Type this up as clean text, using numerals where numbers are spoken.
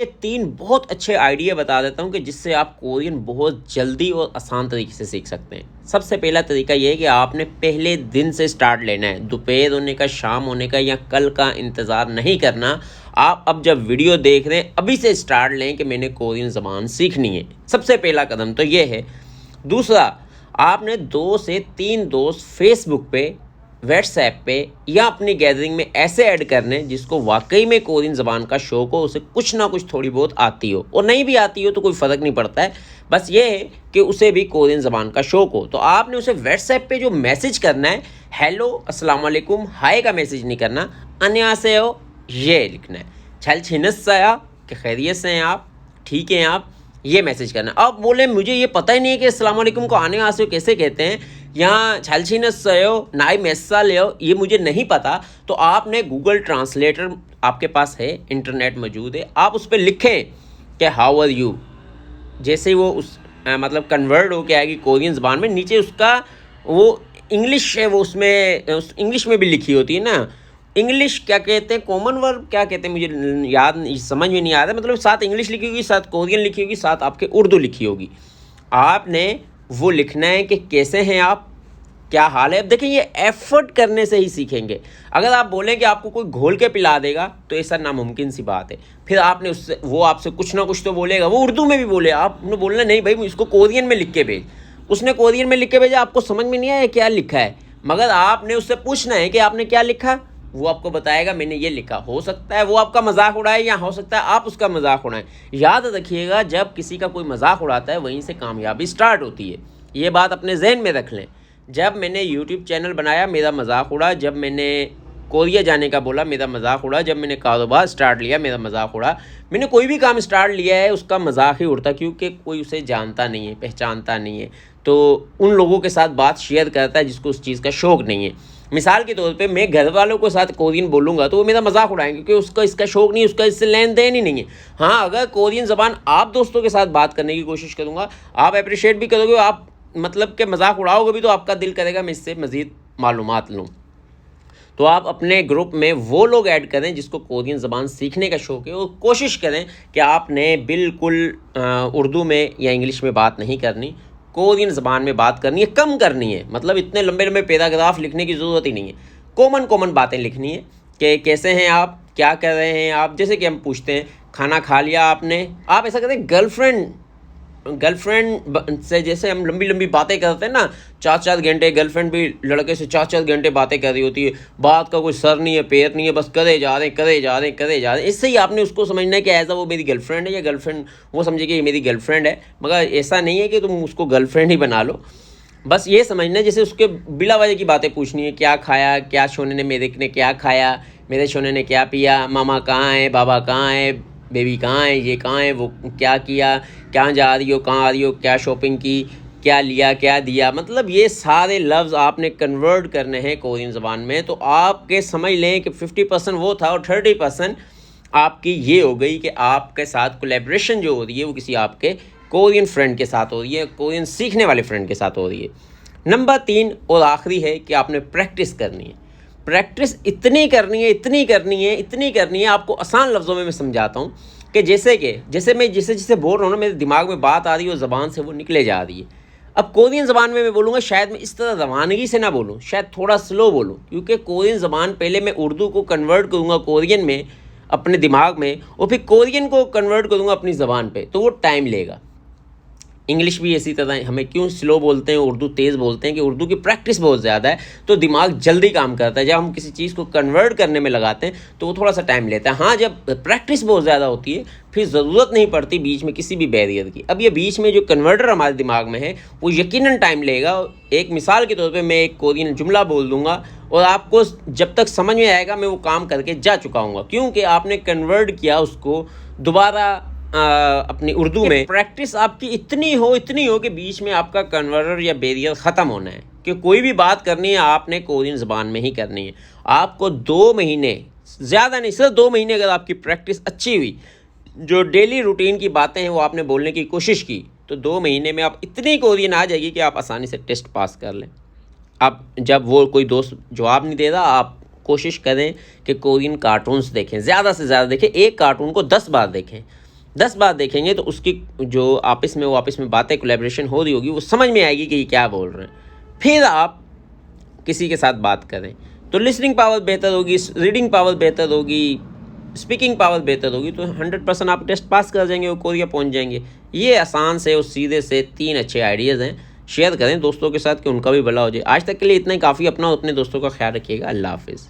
ये 3 बहुत अच्छे आइडिया बता देता हूँ कि जिससे आप कोरियन बहुत जल्दी और आसान तरीके से सीख सकते हैं। सबसे पहला तरीका ये है कि आपने पहले दिन से स्टार्ट लेना है। दोपहर होने का, शाम होने का या कल का इंतज़ार नहीं करना। आप अब जब वीडियो देख रहे हैं अभी से स्टार्ट लें कि मैंने कोरियन ज़बान सीखनी है। सबसे पहला कदम तो ये है। दूसरा, आपने 2 से 3 दोस्त फेसबुक पे, व्हाट्सएप पे या अपनी गैदरिंग में ऐसे ऐड करने जिसको वाकई में कोरियन ज़बान का शौक़ हो, उसे कुछ ना कुछ थोड़ी बहुत आती हो, और नहीं भी आती हो तो कोई फ़र्क नहीं पड़ता है। बस ये है कि उसे भी कोरियन ज़बान का शौक़ हो। तो आपने उसे व्हाट्सएप पे जो मैसेज करना है, हेलो, अस्सलाम वालेकुम, हाय का मैसेज नहीं करना, अन्यसेओ ये लिखना है। छल छिनस्या कि खैरियत से हैं आप, ठीक हैं आप, ये मैसेज करना। अब बोले मुझे ये पता ही नहीं है कि अस्सलाम वालेकुम को अन्यसेओ कैसे कहते हैं, यहाँ छलछिनस्यो नाई मेस्सा ले, ये मुझे नहीं पता। तो आपने गूगल ट्रांसलेटर आपके पास है, इंटरनेट मौजूद है, आप उस पर लिखें कि हाउ आर यू। जैसे वो उस मतलब कन्वर्ट हो के आएगी कोरियन ज़बान में, नीचे उसका वो इंग्लिश है, वो उसमें इंग्लिश में भी लिखी होती है ना। इंग्लिश क्या कहते हैं, कॉमन वर्ब क्या कहते हैं, मुझे याद समझ में नहीं आ रहा। मतलब साथ इंग्लिश लिखी होगी, साथ कोरियन लिखी होगी, साथ आपके उर्दू लिखी होगी। आपने वो लिखना है कि कैसे हैं आप, क्या हाल है। अब देखिए, ये एफर्ट करने से ही सीखेंगे। अगर आप बोलें कि आपको कोई घोल के पिला देगा तो ऐसा नामुमकिन सी बात है। फिर आपने उससे, वो आपसे कुछ ना कुछ तो बोलेगा, वो उर्दू में भी बोले, आपने बोलना नहीं भाई इसको कोरियन में लिख के भेज। उसने कोरियन में लिख के भेजा, आपको समझ में नहीं आया क्या लिखा है, मगर आपने उससे पूछना है कि आपने क्या लिखा। वो आपको बताएगा मैंने ये लिखा। हो सकता है वो आपका मजाक उड़ाए या हो सकता है आप उसका मजाक उड़ाएं। याद रखिएगा, जब किसी का कोई मजाक उड़ाता है वहीं से कामयाबी स्टार्ट होती है। ये बात अपने जहन में रख लें। जब मैंने यूट्यूब चैनल बनाया मेरा मजाक उड़ा, जब मैंने कोरिया जाने का बोला मेरा मजाक उड़ा, जब मैंने कारोबार स्टार्ट लिया मेरा मजाक उड़ा। मैंने कोई भी काम स्टार्ट लिया है उसका मजाक ही उड़ता, क्योंकि कोई उसे जानता नहीं है, पहचानता नहीं है, तो उन लोगों के साथ बात शेयर करता है जिसको उस चीज़ का शौक़ नहीं है। मिसाल के तौर पे मैं घर वालों के साथ कोरियन बोलूँगा तो वो मेरा मजाक उड़ाएंगे, क्योंकि उसका इसका शौक़ नहीं, उसका इससे लेन देन ही नहीं है। हाँ, अगर कोरियन ज़बान आप दोस्तों के साथ बात करने की कोशिश करूँगा, आप अप्रिशिएट भी करोगे, आप मतलब के मजाक उड़ाओगे भी, तो आपका दिल करेगा मैं इससे मज़ीद मालूमात लूँ। तो आप अपने ग्रुप में वो लोग ऐड करें जिसको कोरियन ज़बान सीखने का शौक़ है, और कोशिश करें कि आपने बिल्कुल उर्दू में या इंग्लिश में बात नहीं करनी, कोरियन ज़बान में बात करनी है, कम करनी है। मतलब इतने लंबे लंबे पैराग्राफ लिखने की ज़रूरत ही नहीं है। कॉमन कॉमन बातें लिखनी है कि कैसे हैं आप, क्या कर रहे हैं आप। जैसे कि हम पूछते हैं खाना खा लिया आपने, आप ऐसा कहते हैं गर्लफ्रेंड से, जैसे हम लंबी लंबी बातें करते हैं ना, 4-4 घंटे, गर्लफ्रेंड भी लड़के से 4-4 घंटे बातें कर रही होती है, बात का कोई सर नहीं है, पैर नहीं है, बस करे जा रहे हैं। इससे ही आपने उसको समझना है कि ऐसा वो मेरी गर्लफ्रेंड है, या गर्लफ्रेंड वो समझे कि ये मेरी गर्लफ्रेंड है। मगर ऐसा नहीं है कि तुम उसको गर्लफ्रेंड ही बना लो। बस ये समझना है, जैसे उसके बिला वजह की बातें पूछनी है, क्या खाया, क्या सोने ने, मेरे ने क्या खाया, मेरे सोने ने क्या पिया, मामा कहाँ है, बाबा कहाँ है, बेबी कहाँ है, ये कहाँ है, वो क्या किया, क्या जा रही हो, कहाँ आ रही हो, क्या शॉपिंग की, क्या लिया, क्या दिया। मतलब ये सारे लफ्ज़ आपने कन्वर्ट करने हैं कोरियन ज़बान में। तो आपके समझ लें कि 50% वो था और 30% आपकी ये हो गई कि आपके साथ कोलैबोरेशन जो हो रही है वो किसी आपके कोरियन फ्रेंड के साथ हो रही है, कोरियन सीखने वाले फ्रेंड के साथ हो रही है। नंबर 3 और आखिरी है कि आपने प्रैक्टिस करनी है। प्रैक्टिस इतनी करनी है। आपको आसान लफ्ज़ों में मैं समझाता हूँ कि जैसे मैं जिसे बोल रहा हूँ ना, मेरे दिमाग में बात आ रही है और ज़बान से वो निकले जा रही है। अब कोरियन ज़बान में मैं बोलूँगा, शायद मैं इस तरह रवानगी से ना बोलूँ, शायद थोड़ा स्लो बोलूँ, क्योंकि कोरियन ज़बान पहले मैं उर्दू को कन्वर्ट करूँगा कोरियन में अपने दिमाग में, और फिर कोरियन को कन्वर्ट करूँगा अपनी ज़बान पे, तो वो टाइम लेगा। इंग्लिश भी इसी तरह, हमें क्यों स्लो बोलते हैं, उर्दू तेज़ बोलते हैं, कि उर्दू की प्रैक्टिस बहुत ज़्यादा है तो दिमाग जल्दी काम करता है। जब हम किसी चीज़ को कन्वर्ट करने में लगाते हैं तो वो थोड़ा सा टाइम लेता है। हाँ, जब प्रैक्टिस बहुत ज़्यादा होती है फिर ज़रूरत नहीं पड़ती बीच में किसी भी बैरियर की। अब ये बीच में जो कन्वर्टर हमारे दिमाग में है वो यकीनन टाइम लेगा। एक मिसाल के तौर पर मैं एक कोरियन जुमला बोल दूँगा और आपको जब तक समझ में आएगा मैं वो काम करके जा चुका हूँगा, क्योंकि आपने कन्वर्ट किया उसको दोबारा अपनी उर्दू में। प्रैक्टिस आपकी इतनी हो कि बीच में आपका कन्वर्टर या बैरियर ख़त्म होना है कि कोई भी बात करनी है आपने कोरियन ज़बान में ही करनी है। आपको 2 महीने, ज़्यादा नहीं, सिर्फ 2 महीने अगर आपकी प्रैक्टिस अच्छी हुई, जो डेली रूटीन की बातें हैं वो आपने बोलने की कोशिश की, तो 2 महीने में आप इतनी कोरियन आ जाएगी कि आप आसानी से टेस्ट पास कर लें। अब जब वो कोई दोस्त जवाब नहीं दे रहा, आप कोशिश करें कि कोरियन कार्टून्स देखें, ज़्यादा से ज़्यादा देखें, एक कार्टून को 10 बार देखें। 10 बार देखेंगे तो उसकी जो आपस में बातें कोलैबोरेशन हो रही होगी वो समझ में आएगी कि ये क्या बोल रहे हैं। फिर आप किसी के साथ बात करें तो लिसनिंग पावर बेहतर होगी, रीडिंग पावर बेहतर होगी, स्पीकिंग पावर बेहतर होगी, तो 100% आप टेस्ट पास कर जाएंगे और कोरिया पहुंच जाएंगे। ये आसान से और सीधे से 3 अच्छे आइडियाज़ हैं। शेयर करें दोस्तों के साथ कि उनका भी भला हो जाए। आज तक के लिए इतना ही काफ़ी। अपना और अपने दोस्तों का ख्याल रखिएगा। अल्लाह हाफिज़।